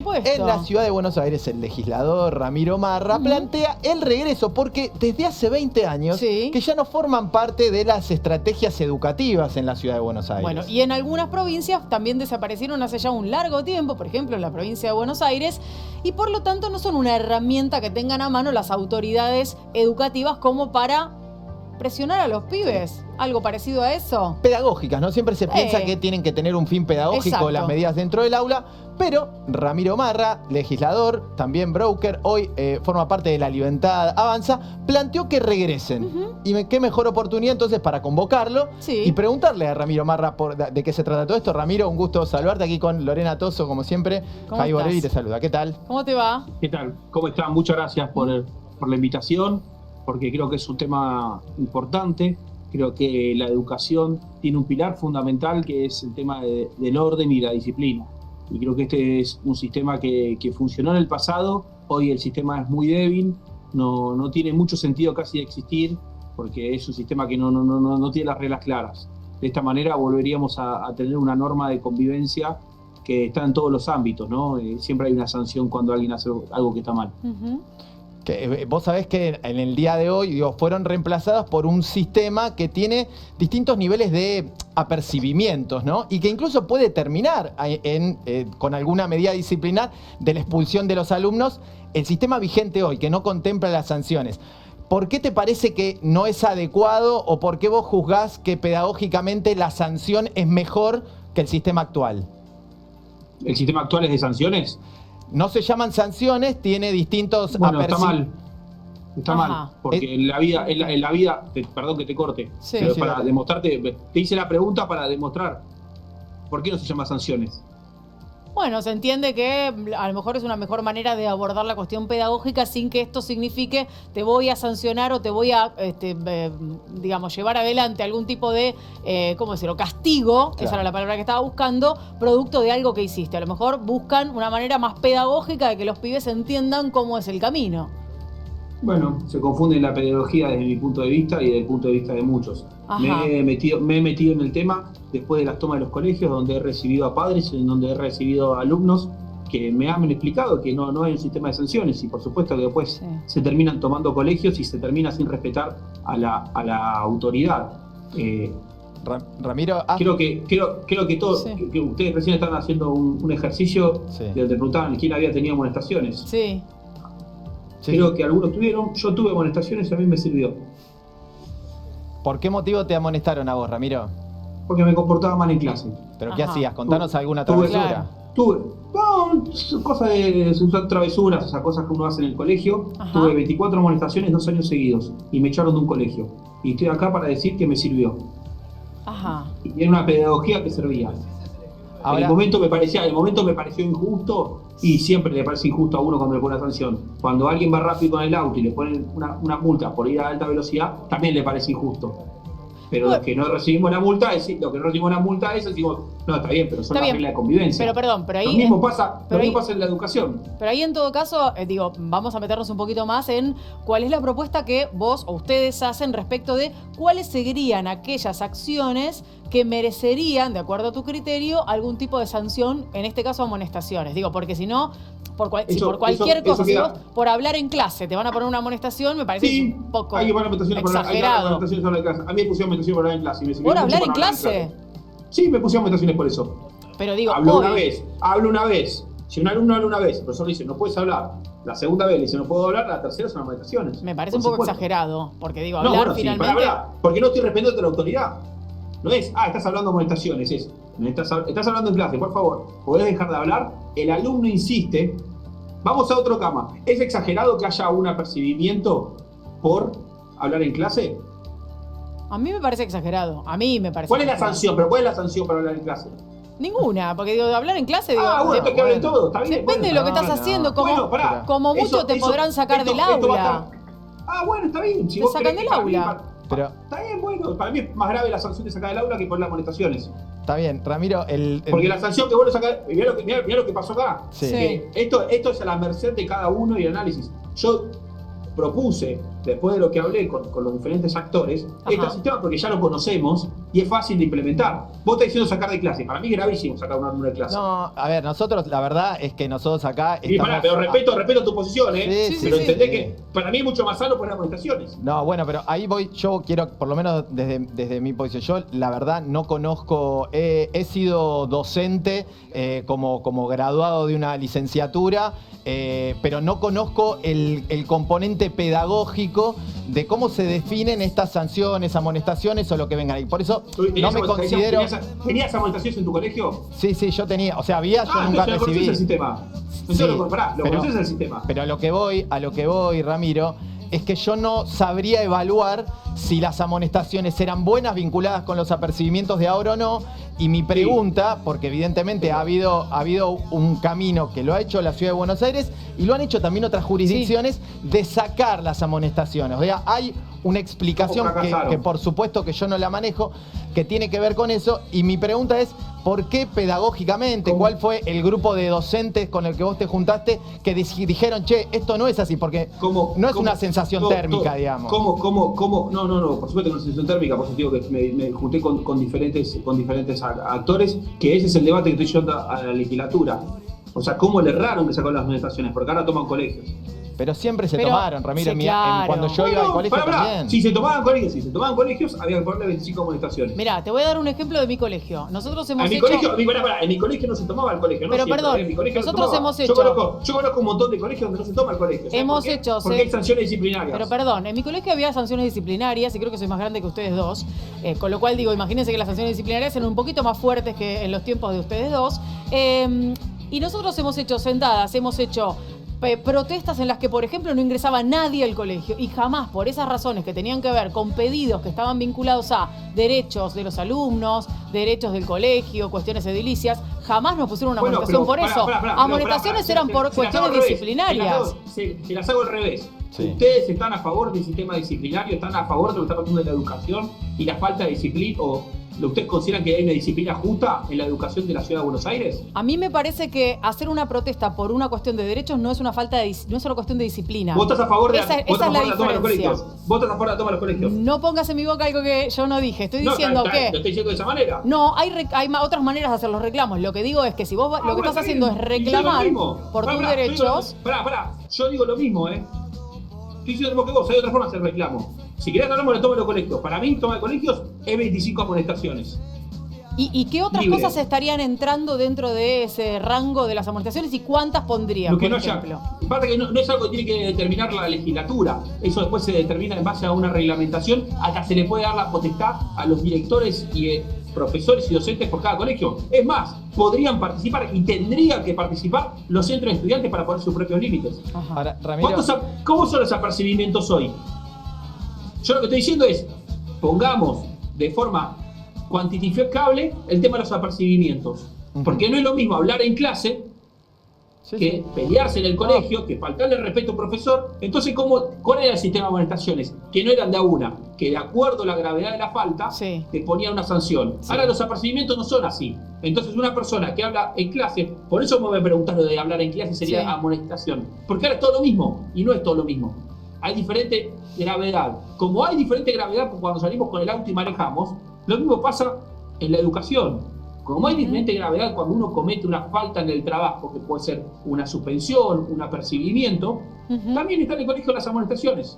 En la ciudad de Buenos Aires, el legislador Ramiro Marra plantea el regreso, porque desde hace 20 años que ya no forman parte de las estrategias educativas en la ciudad de Buenos Aires. Bueno, y en algunas provincias también desaparecieron hace ya un largo tiempo, por ejemplo en la provincia de Buenos Aires, y por lo tanto no son una herramienta que tengan a mano las autoridades educativas como para presionar a los pibes. ¿Algo parecido a eso? Pedagógicas, ¿no? Siempre se piensa que tienen que tener un fin pedagógico las medidas dentro del aula, pero Ramiro Marra, legislador, también broker, hoy forma parte de La Libertad Avanza, planteó que regresen. Y qué mejor oportunidad entonces para convocarlo y preguntarle a Ramiro Marra de qué se trata todo esto. Ramiro, un gusto saludarte aquí con Lorena Toso, como siempre. Javi Borelli te saluda. ¿Qué tal? ¿Cómo te va? ¿Qué tal? ¿Cómo están? Muchas gracias por la invitación, porque creo que es un tema importante. Creo que la educación tiene un pilar fundamental que es el tema del orden y la disciplina. Y creo que este es un sistema que funcionó en el pasado. Hoy el sistema es muy débil, no tiene mucho sentido casi de existir, porque es un sistema que no tiene las reglas claras. De esta manera volveríamos a tener una norma de convivencia que está en todos los ámbitos, ¿no? Siempre hay una sanción cuando alguien hace algo que está mal. Vos sabés que en el día de hoy fueron reemplazadas por un sistema que tiene distintos niveles de apercibimientos, ¿no? Y que incluso puede terminar con alguna medida disciplinar de la expulsión de los alumnos. El sistema vigente hoy, que no contempla las sanciones, ¿por qué te parece que no es adecuado o por qué vos juzgás que pedagógicamente la sanción es mejor que el sistema actual? ¿El sistema actual es de sanciones? No se llaman sanciones, tiene distintos... Bueno, está mal. Está mal, porque en la vida, perdón que te corte, pero para demostrarte, te hice la pregunta para demostrar por qué no se llama sanciones. Bueno, se entiende que a lo mejor es una mejor manera de abordar la cuestión pedagógica sin que esto signifique te voy a sancionar o te voy a, digamos, llevar adelante algún tipo de, ¿cómo decirlo?, castigo, esa era la palabra que estaba buscando, producto de algo que hiciste. A lo mejor buscan una manera más pedagógica de que los pibes entiendan cómo es el camino. Bueno, se confunde la pedagogía desde mi punto de vista y desde el punto de vista de muchos. Me he metido en el tema después de las tomas de los colegios, donde he recibido a padres, en donde he recibido a alumnos que me han explicado que no hay un sistema de sanciones, y por supuesto que después se terminan tomando colegios y se termina sin respetar a la autoridad. Ramiro, creo que todos, que ustedes recién están haciendo un ejercicio donde preguntaban quién había tenido amonestaciones. Creo que algunos tuvieron, yo tuve amonestaciones y a mí me sirvió. ¿Por qué motivo te amonestaron a vos, Ramiro? Porque me comportaba mal en clase. ¿Pero qué hacías? Contanos alguna travesura. Cosas de usar travesuras, o sea, cosas que uno hace en el colegio. Tuve 24 amonestaciones 2 años seguidos y me echaron de un colegio. Y estoy acá para decir que me sirvió. Y era una pedagogía que servía. Ahora, en el momento me pareció injusto, y siempre le parece injusto a uno cuando le pone una sanción. Cuando alguien va rápido con el auto y le ponen una multa por ir a alta velocidad, también le parece injusto. Pero los que no recibimos la multa, decimos, no, está bien, pero son las reglas de convivencia. Pero perdón, pero ahí... Lo mismo pasa en la educación. Pero ahí en todo caso, vamos a meternos un poquito más en cuál es la propuesta que vos o ustedes hacen respecto de cuáles serían aquellas acciones que merecerían, de acuerdo a tu criterio, algún tipo de sanción, en este caso amonestaciones. Porque si no, por cualquier cosa, si vos por hablar en clase te van a poner una amonestación, me parece un poco exagerado. A mí me pusieron amonestaciones por hablar en clase. ¿Por hablar en clase? Sí, me pusieron amonestaciones por eso. Pero digo, hablo una vez. Si un alumno habla una vez, el profesor le dice, no puedes hablar. La segunda vez le dice, no puedo hablar. La tercera son amonestaciones. Me parece un poco exagerado, porque hablar finalmente... porque no estoy respetando a la autoridad. No es, estás hablando de amonestaciones, estás hablando en clase, por favor, ¿podés dejar de hablar? El alumno insiste. Vamos a otro cama. ¿Es exagerado que haya un apercibimiento por hablar en clase? A mí me parece exagerado. ¿Cuál es la sanción? ¿Pero cuál es la sanción para hablar en clase? Bueno, porque de hablar en clase... bueno, que hablen todo, está bien. Depende de lo que estás haciendo, como mucho te podrán sacar del aula. Bueno, está bien. Te sacan del aula. Está bien, bueno, para mí es más grave la sanción de sacar del aula que por las amonestaciones. Está bien, Ramiro, porque la sanción que vos le sacás, mirá lo que pasó acá. Esto es a la merced de cada uno y el análisis. Yo propuse después de lo que hablé con los diferentes actores, este sistema porque ya lo conocemos y es fácil de implementar. Vos estás diciendo sacar de clase. Para mí es gravísimo sacar un alumno de clase. No, a ver, nosotros, la verdad es que nosotros acá Y estamos... pero respeto tu posición, ¿eh? Sí, pero sí, entendés sí. que para mí es mucho más sano poner amonestaciones. No, bueno, pero ahí voy, yo quiero, por lo menos desde mi posición, yo la verdad no conozco, he sido docente como graduado de una licenciatura, pero no conozco el componente pedagógico de cómo se definen estas sanciones, amonestaciones o lo que vengan. Y por eso no me considero... ¿Tenías amonestaciones en tu colegio? Sí, yo tenía, o sea, había, yo nunca recibí. ¿Conoces el sistema? Sí, Lo conoces el sistema. Pero a lo que voy, Ramiro, es que yo no sabría evaluar si las amonestaciones eran buenas vinculadas con los apercibimientos de ahora o no. Y mi pregunta, porque evidentemente ha habido un camino que lo ha hecho la Ciudad de Buenos Aires y lo han hecho también otras jurisdicciones, de sacar las amonestaciones. O sea, hay una explicación que por supuesto que yo no la manejo, que tiene que ver con eso. Y mi pregunta es, ¿por qué pedagógicamente? ¿Cuál fue el grupo de docentes con el que vos te juntaste que dijeron, che, esto no es así? Porque no es una sensación térmica, digamos. ¿Cómo? No, por supuesto que no es una sensación térmica, por eso digo que me junté con diferentes actores, que ese es el debate que estoy llevando a la legislatura. O sea, ¿cómo le erraron que sacó las amonestaciones? Porque ahora toman colegios. Pero siempre se tomaron, Ramiro, sí, claro. cuando yo iba al colegio también. Si se tomaban colegios, había que ponerle 25 amonestaciones. Mirá, te voy a dar un ejemplo de mi colegio. Nosotros hemos en mi colegio no se tomaba el colegio. Pero no siempre, perdón, en mi colegio nosotros hemos hecho... Yo conozco un montón de colegios donde no se toma el colegio. Hemos hecho... Porque hay sanciones disciplinarias. Pero perdón, en mi colegio había sanciones disciplinarias y creo que soy más grande que ustedes dos. Con lo cual digo, imagínense que las sanciones disciplinarias eran un poquito más fuertes que en los tiempos de ustedes dos. Y nosotros hemos hecho sentadas, hemos hecho... protestas en las que, por ejemplo, no ingresaba nadie al colegio y jamás, por esas razones que tenían que ver con pedidos que estaban vinculados a derechos de los alumnos, derechos del colegio, cuestiones edilicias, jamás nos pusieron una amonestación por eso. Amonestaciones eran por cuestiones disciplinarias. Se las hago al revés. Sí. ¿Ustedes están a favor del sistema disciplinario? ¿Están a favor de lo que está pasando en la educación y la falta de disciplina? ¿O ustedes consideran que hay una disciplina justa en la educación de la Ciudad de Buenos Aires? A mí me parece que hacer una protesta por una cuestión de derechos no es una no es una cuestión de disciplina. ¿Vos estás a favor de esa es la la toma de los diferencia. colegios? ¿Vos estás a favor de la toma de los colegios? No pongas en mi boca algo que yo no dije. Estoy diciendo que... ¿Lo estoy diciendo de esa manera? No, hay otras maneras de hacer los reclamos. Lo que digo es que si vos lo que estás haciendo es reclamar por tus derechos... Yo digo lo mismo, ¿eh? Estoy diciendo lo mismo que vos, hay otras formas de hacer reclamo. Si querés hablamos de la toma de los colegios. Para mí, toma de colegios es 25 amonestaciones. ¿Y qué otras cosas estarían entrando dentro de ese rango de las amonestaciones y cuántas pondrían, Lo que por no ejemplo? Aparte que no es algo que tiene que determinar la legislatura. Eso después se determina en base a una reglamentación. Acá se le puede dar la potestad a los directores y profesores y docentes por cada colegio. Es más, podrían participar y tendrían que participar los centros de estudiantes para poner sus propios límites. Ahora, Ramiro... ¿Cómo son los apercibimientos hoy? Yo lo que estoy diciendo es, pongamos de forma cuantificable el tema de los apercibimientos. Porque no es lo mismo hablar en clase que pelearse en el colegio, que faltarle el respeto al profesor. Entonces, ¿cuál era el sistema de amonestaciones? Que no eran de a una, que de acuerdo a la gravedad de la falta, te ponían una sanción. Ahora los apercibimientos no son así. Entonces, una persona que habla en clase, por eso me preguntaron de hablar en clase sería amonestación. Porque ahora es todo lo mismo, y no es todo lo mismo. Hay diferente gravedad. Como hay diferente gravedad cuando salimos con el auto y manejamos, lo mismo pasa en la educación. Como hay diferente gravedad cuando uno comete una falta en el trabajo, que puede ser una suspensión, un apercibimiento, también está en el colegio las amonestaciones.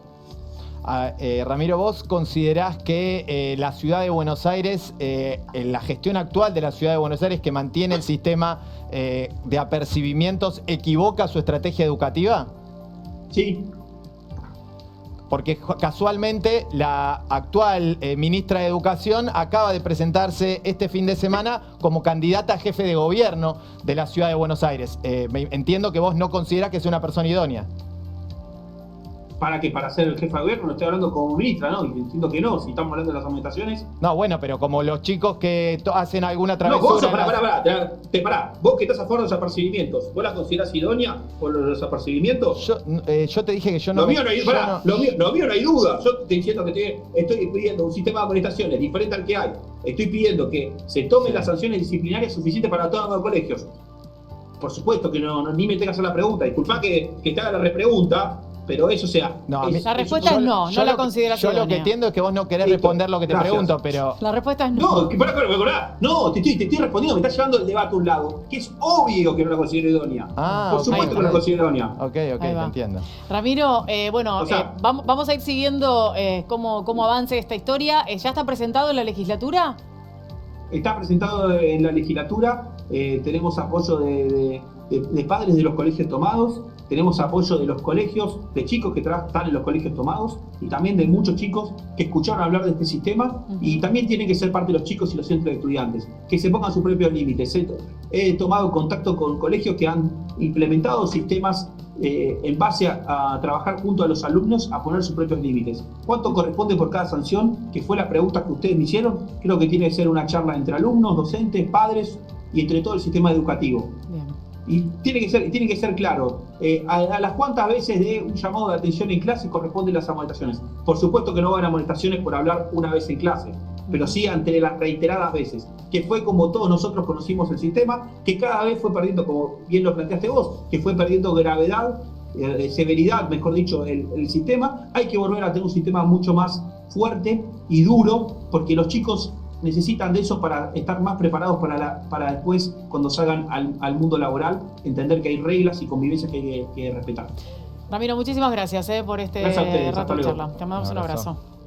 Ramiro, ¿vos considerás que la Ciudad de Buenos Aires, en la gestión actual de la Ciudad de Buenos Aires, que mantiene el sistema de apercibimientos, equivoca su estrategia educativa? Sí. Porque casualmente la actual ministra de Educación acaba de presentarse este fin de semana como candidata a jefe de gobierno de la Ciudad de Buenos Aires. Entiendo que vos no considerás que sea una persona idónea. ¿Para qué? ¿Para ser el jefe de gobierno? No estoy hablando como ministra, ¿no? Y entiendo que no, si estamos hablando de las amonestaciones. No, bueno, pero como los chicos que hacen alguna travesura... No, vos, pará. Vos que estás a favor de los apercibimientos, ¿vos la considerás idónea por los apercibimientos? Yo te dije que yo no... Lo mío no hay duda. Yo estoy diciendo que estoy pidiendo un sistema de amonestaciones diferente al que hay. Estoy pidiendo que se tomen las sanciones disciplinarias suficientes para todos los colegios. Por supuesto que no, ni me tengas a la pregunta. Disculpá que te haga la repregunta, pero eso, o sea... No, a mí- La respuesta es no, no la consideras Yo lo que idónea. entiendo es que vos no querés Listo. responder lo que te Gracias. pregunto, pero... La respuesta es no. No, que no, te estoy respondiendo, me estás llevando el debate a un lado, que es obvio que no la considero idónea. Ah, Por ok, supuesto que no la considero idónea. Ok, Ahí te va. entiendo. Ramiro, O sea- vamos a ir siguiendo cómo avance esta historia. ¿Ya está presentado en la legislatura? Está presentado en la legislatura, tenemos apoyo de padres de los colegios tomados, tenemos apoyo de los colegios, de chicos que están en los colegios tomados y también de muchos chicos que escucharon hablar de este sistema y también tienen que ser parte de los chicos y los centros de estudiantes, que se pongan sus propios límites. He tomado contacto con colegios que han implementado sistemas en base a trabajar junto a los alumnos a poner sus propios límites. ¿Cuánto corresponde por cada sanción? Que fue la pregunta que ustedes me hicieron. Creo que tiene que ser una charla entre alumnos, docentes, padres y entre todo el sistema educativo. Bien. Y tiene que ser claro, a las cuantas veces de un llamado de atención en clase corresponden las amonestaciones. Por supuesto que no van amonestaciones por hablar una vez en clase, pero sí ante las reiteradas veces, que fue como todos nosotros conocimos el sistema, que cada vez fue perdiendo, como bien lo planteaste vos, que fue perdiendo gravedad, severidad, mejor dicho, el sistema. Hay que volver a tener un sistema mucho más fuerte y duro, porque los chicos necesitan de eso para estar más preparados para después, cuando salgan al mundo laboral, entender que hay reglas y convivencias que hay que respetar. Ramiro, muchísimas gracias por este Gracias a ustedes, rato hasta de luego. charla. Te mandamos Un un abrazo. abrazo.